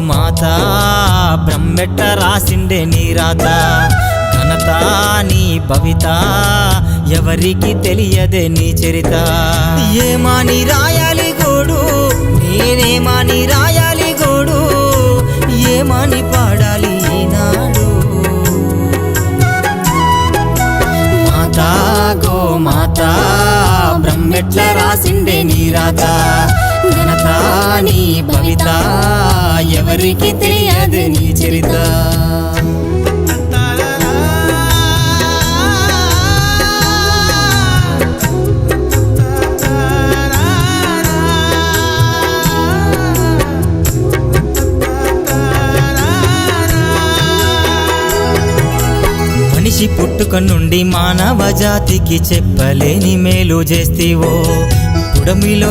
మాత బ్రహ్మెట్ట రాసిండే నీ రాత ఘనత నీ భవిత ఎవరికి తెలియదే నీ చరిత ఏమాని రాయాలి గోడు నేనేమాని రాయాలి గోడు ఏమాని పాడాలి ఈనాడు మాతా గో మాతా బ్రహ్మెట్ల రాసిండే నీ రాత ఘనత నీ భవిత ఎవరికి తెలియదే నీ చరిత మనిషి పుట్టుక నుండి మానవ జాతికి చెప్పలేని మేలు చేస్తీవో పుడమిలో